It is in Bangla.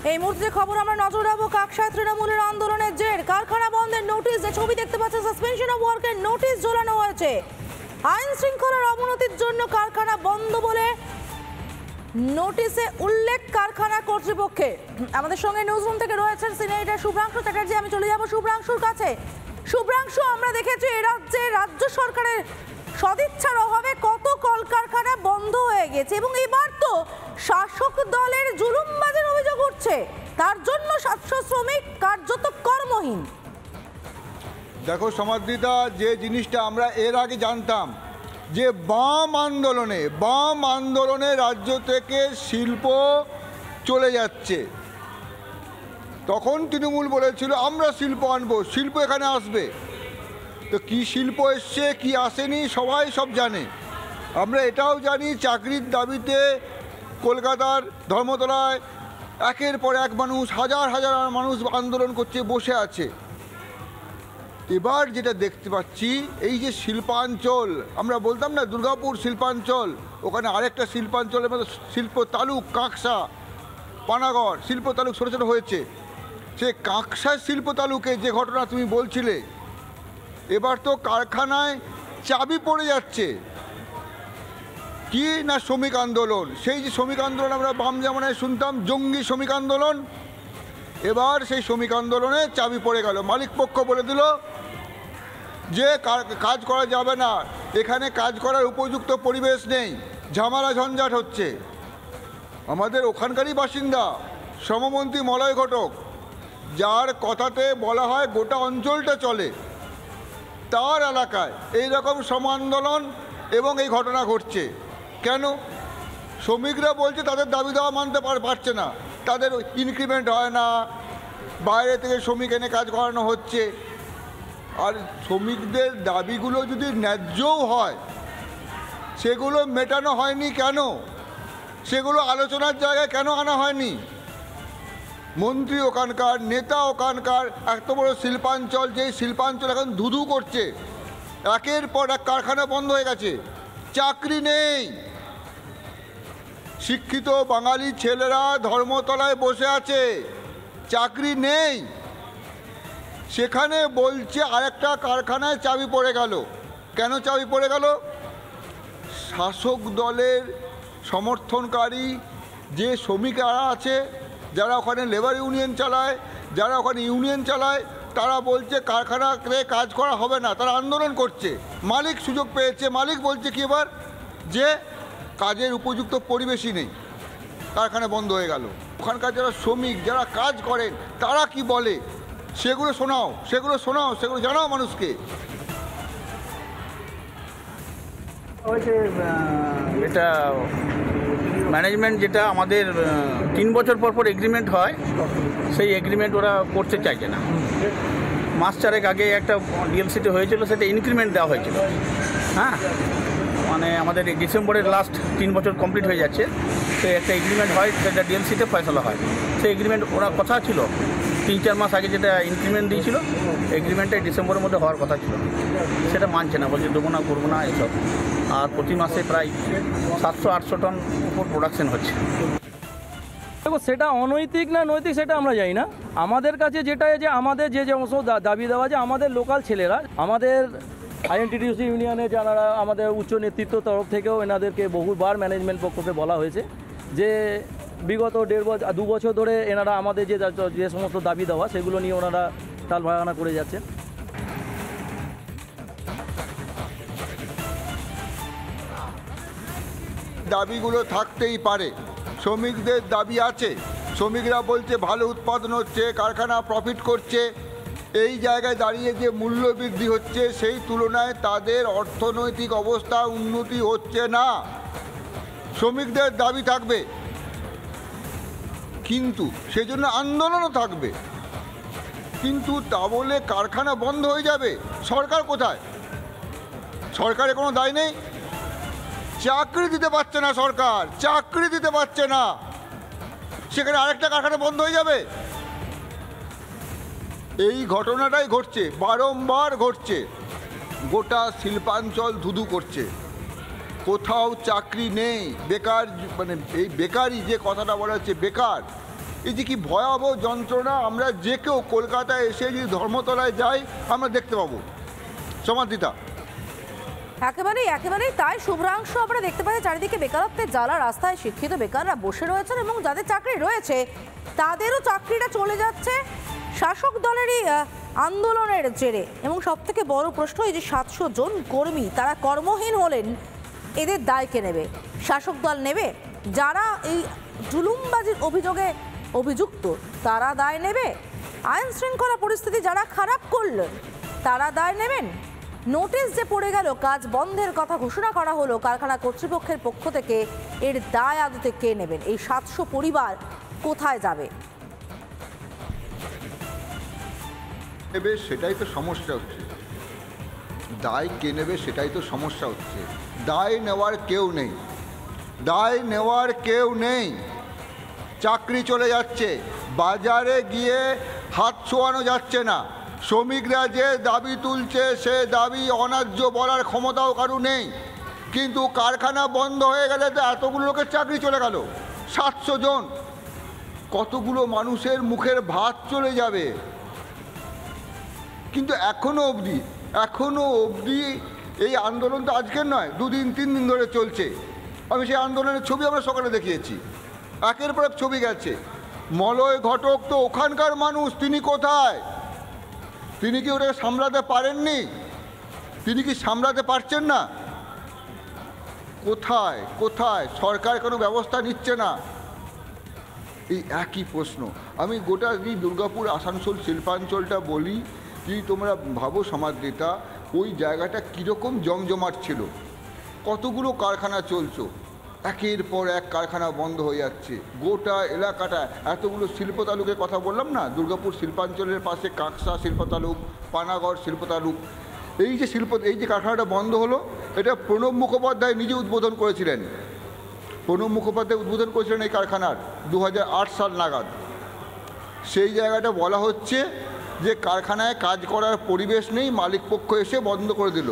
এই মুহূর্তে খবর আমরা নজর রাখবো কাকসায় তৃণমূলের আন্দোলনের জের কারখানা বন্ধের নোটিশ, যে ছবি দেখতে পাচ্ছেন সাসপেনশন অফ ওয়ার্কের নোটিশ ঝোলানো হয়েছে। আইন শৃঙ্খলার অবনতির জন্য কারখানা বন্ধ বলে নোটিশে উল্লেখ কারখানা কর্তৃপক্ষের। আমাদের সঙ্গে নিউজরুম থেকে রয়েছেন সিনিয়র শুভ্রাংশু চ্যাটার্জি। আমি চলে যাব শুভ্রাংশুর কাছে। শুভ্রাংশু, আমরা দেখেছি এ রাজ্যে রাজ্য সরকারের সদিচ্ছার অভাবে কত কলকারখানা বন্ধ হয়ে গেছে এবং এবার তো শাসক দলের জুলুমবাজির অভিযোগ উঠছে, তার জন্য 700 শ্রমিক কার্যত কর্মহীন। দেখো সমাদৃতা, যে জিনিসটা আমরা এর আগে জানতাম যে বাম আন্দোলনে রাজ্য থেকে শিল্প চলে যাচ্ছে, তখন তৃণমূল বলেছিল আমরা শিল্প আনবো, শিল্প এখানে আসবে। তো কি শিল্প এসছে কি আসেনি সবাই সব জানে। আমরা এটাও জানি চাকরির দাবিতে কলকাতার ধর্মতলায় একের পর এক মানুষ, হাজার হাজার মানুষ আন্দোলন করছে, বসে আছে। এবার যেটা দেখতে পাচ্ছি, এই যে শিল্পাঞ্চল, আমরা বলতাম না দুর্গাপুর শিল্পাঞ্চল, ওখানে আরেকটা শিল্পাঞ্চলের মধ্যে শিল্প তালুক কাঁকসা পানাগড় শিল্প তালুক ছোটো ছোটো হয়েছে। সে কাঁকসার শিল্প তালুকে যে ঘটনা তুমি বলছিলে, এবার তো কারখানায় চাবি পড়ে যাচ্ছে। কি না শ্রমিক আন্দোলন, সেই যে শ্রমিক আন্দোলন আমরা বাম জামানায় শুনতাম জঙ্গি শ্রমিক আন্দোলন, এবার সেই শ্রমিক আন্দোলনে চাবি পড়ে গেল। মালিক পক্ষ বলে দিল যে কাজ করা যাবে না, এখানে কাজ করার উপযুক্ত পরিবেশ নেই, ঝামেলা ঝঞ্ঝাট হচ্ছে। আমাদের ওখানকারই বাসিন্দা শ্রমমন্ত্রী মলয় ঘটক, যার কথাতে বলা হয় গোটা অঞ্চলটা চলে, তার এলাকায় এই রকম শ্রম আন্দোলন এবং এই ঘটনা ঘটছে। কেন? শ্রমিকরা বলছে তাদের দাবি দেওয়া মানতে পারছে না, তাদের ইনক্রিমেন্ট হয় না, বাইরে থেকে শ্রমিক এনে কাজ করানো হচ্ছে। আর শ্রমিকদের দাবিগুলো যদি ন্যায্যও হয়, সেগুলো মেটানো হয়নি কেন? সেগুলো আলোচনার জায়গায় কেন আনা হয়নি? মন্ত্রী ওখানকার, নেতা ওখানকার, এত বড় শিল্পাঞ্চল, যেই শিল্পাঞ্চল এখন ধুধু করছে, একের পর এক কারখানা বন্ধ হয়ে গেছে, চাকরি নেই। শিক্ষিত বাঙালি ছেলেরা ধর্মতলায় বসে আছে, চাকরি নেই। সেখানে বলছে আরেকটা কারখানায় চাবি পড়ে গেল। কেন চাবি পড়ে গেল? শাসক দলের সমর্থনকারী যে শ্রমিকরা আছে, যারা ওখানে লেবার ইউনিয়ন চালায়, যারা ওখানে ইউনিয়ন চালায়, তারা বলছে কারখানাতে কাজ করা হবে না, তারা আন্দোলন করছে। মালিক সুযোগ পেয়েছে, মালিক বলছে কি এবার যে কাজের উপযুক্ত পরিবেশই নেই, কারখানা বন্ধ হয়ে গেল। ওখানকার যারা শ্রমিক, যারা কাজ করেন, তারা কি বলে সেগুলো শোনাও, সেগুলো জানাও মানুষকে। এটা ম্যানেজমেন্ট, যেটা আমাদের 3 বছর পর পর এগ্রিমেন্ট হয়, সেই এগ্রিমেন্ট ওরা করতে চাইছে না। মাস চারেক আগে একটা ডিএলসিতে হয়েছিল, সেটা ইনক্রিমেন্ট দেওয়া হয়েছিল। হ্যাঁ, মানে আমাদের ডিসেম্বরের লাস্ট 3 বছর কমপ্লিট হয়ে যাচ্ছে, তো একটা এগ্রিমেন্ট হয়, সেটা ডিএলসিতে ফয়সলা হয়। সেই এগ্রিমেন্ট ওরা কথা ছিল 3-4 মাস আগে যেটা ইনক্রিমেন্ট দিয়েছিল, এগ্রিমেন্টটা ডিসেম্বরের মধ্যে হওয়ার কথা ছিল, সেটা মানছে না, বলছে দেবো না, করবো না এসব। আর প্রতি মাসে প্রায় 700-800 টন উপর প্রোডাকশন হচ্ছে। দেখো, সেটা অনৈতিক না নৈতিক সেটা আমরা জানি না। আমাদের কাছে যেটা, যে আমাদের যে সমস্ত দাবি দেওয়া, যে আমাদের লোকাল ছেলেরা, আমাদের আইএনটিটিউসি ইউনিয়নে যারা আমাদের উচ্চ নেতৃত্ব তরফ থেকেও এনাদেরকে বহুবার ম্যানেজমেন্ট পক্ষকে বলা হয়েছে যে বিগত 2 বছর ধরে এনারা আমাদের যে সমস্ত দাবি দেওয়া, সেগুলো নিয়ে ওনারা টাল ভাগানা করে যাচ্ছেন। দাবিগুলো থাকতেই পারে, শ্রমিকদের দাবি আছে। শ্রমিকরা বলছে ভালো উৎপাদন হচ্ছে, কারখানা প্রফিট করছে, এই জায়গায় দাঁড়িয়ে যে মূল্য বৃদ্ধি হচ্ছে, সেই তুলনায় তাদের অর্থনৈতিক অবস্থা উন্নতি হচ্ছে না। শ্রমিকদের দাবি থাকবে, কিন্তু সেজন্য আন্দোলনও থাকবে। কিন্তু তা বলে কারখানা বন্ধ হয়ে যাবে? সরকার কোথায়? সরকারের কোনো দায় নেই? চাকরি দিতে পারছে না সরকার, চাকরি দিতে পারছে না, সেখানে আরেকটা কারখানা বন্ধ হয়ে যাবে? এই ঘটনাটাই ঘটছে, বারংবার ঘটছে। গোটা শিল্পাঞ্চল ধুধু করছে, কোথাও চাকরি নেই, বেকার, মানে এই বেকারি যে কথাটা বলা হচ্ছে বেকার, এই যে কি ভয়াবহ যন্ত্রণা, আমরা যে কেউ কলকাতায় এসে যদি ধর্মতলায় যাই আমরা দেখতে পাবো। সমাধিতা একেবারেই তাই শুভ্রাংশু। আমরা দেখতে পাচ্ছি চারিদিকে বেকারত্বের জ্বালা, রাস্তায় শিক্ষিত বেকাররা বসে রয়েছেন এবং যাদের চাকরি রয়েছে তাদেরও চাকরিটা চলে যাচ্ছে শাসক দলেরই আন্দোলনের জেরে। এবং সব থেকে বড় প্রশ্ন, এই যে 700 জন কর্মী তারা কর্মহীন হলেন, এদের দায় কে নেবে? শাসক দল নেবে? যারা এই জুলুমবাজির অভিযোগে অভিযুক্ত তারা দায় নেবে? আইন শৃঙ্খলা পরিস্থিতি যারা খারাপ করলেন তারা দায় নেবেন? নোটিশ যে পড়ে গেল, কাজ বন্ধের কথা ঘোষণা করা হলো কারখানা কর্তৃপক্ষের পক্ষ থেকে, এর দায় আদতে কে নেবেন? এই 700 পরিবার কোথায় যাবে? নেবে সেটাই তো সমস্যা হচ্ছে, দায় কে নেবে সেটাই তো সমস্যা হচ্ছে। দায় নেওয়ার কেউ নেই, দায় নেওয়ার কেউ নেই। চাকরি চলে যাচ্ছে, বাজারে গিয়ে হাত ছোঁয়ানো যাচ্ছে না। শ্রমিকরা যে দাবি তুলছে সে দাবি অন্যায্য বলার ক্ষমতাও কারো নেই। কিন্তু কারখানা বন্ধ হয়ে গেলে তো এতগুলো লোকের চাকরি চলে গেল, 700 জন, কতগুলো মানুষের মুখের ভাত চলে যাবে। কিন্তু এখনো অবধি এই আন্দোলন তো আজকের নয়, 2 দিন 3 দিন ধরে চলছে। আমি সেই আন্দোলনের ছবি আমরা সকালে দেখিয়েছি, একের পর এক ছবি গেছে। মলয় ঘটক তো ওখানকার মানুষ, তিনি কোথায়? তিনি কি ওটাকে সামলাতে পারেননি? তিনি কি সামলাতে পারছেন না? কোথায় সরকার কোনো ব্যবস্থা নিচ্ছে না? এই একই প্রশ্ন। আমি গোটা এই দুর্গাপুর আসানসোল শিল্পাঞ্চলটা বলি, যদি তোমরা ভাবো সমাদৃতা, ওই জায়গাটা কীরকম জমজমাট ছিল, কতগুলো কারখানা চলছে, একের পর এক কারখানা বন্ধ হয়ে যাচ্ছে। গোটা এলাকাটা, এতগুলো শিল্প তালুকের কথা বললাম না, দুর্গাপুর শিল্পাঞ্চলের পাশে কাকসা শিল্প তালুক, পানাগড় শিল্প তালুক, এই যে কারখানাটা বন্ধ হলো, এটা প্রণব মুখোপাধ্যায় নিজে উদ্বোধন করেছিলেন। প্রণব মুখোপাধ্যায় উদ্বোধন করেছিলেন এই কারখানার 2008 সাল নাগাদ। সেই জায়গাটা বলা হচ্ছে যে কারখানায় কাজ করার পরিবেশ নেই, মালিক পক্ষ এসে বন্ধ করে দিল।